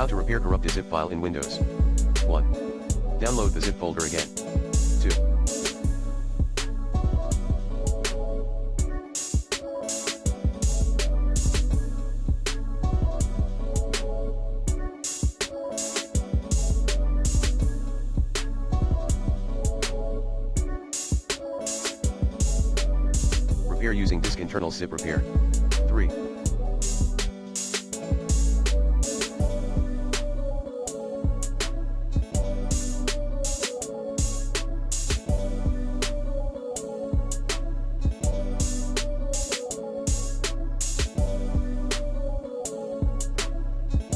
How to repair corrupted zip file in Windows. 1. Download the zip folder again. 2. Repair using disk internal zip repair. 3.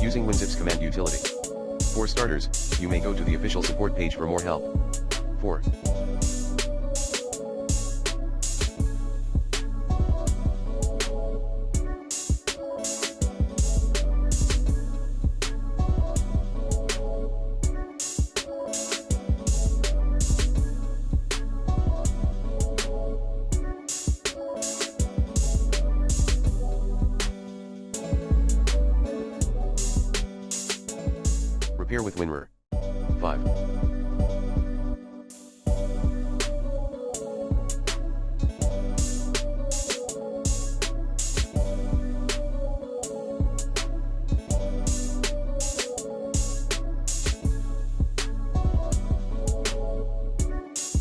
Using WinZip's command utility. For starters, you may go to the official support page for more help. 4. Repair with WinRAR. 5.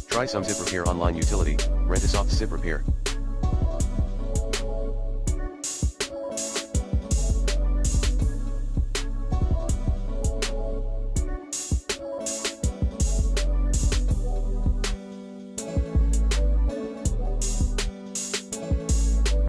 Try some zip repair online utility, Rent-A-Soft Zip Repair.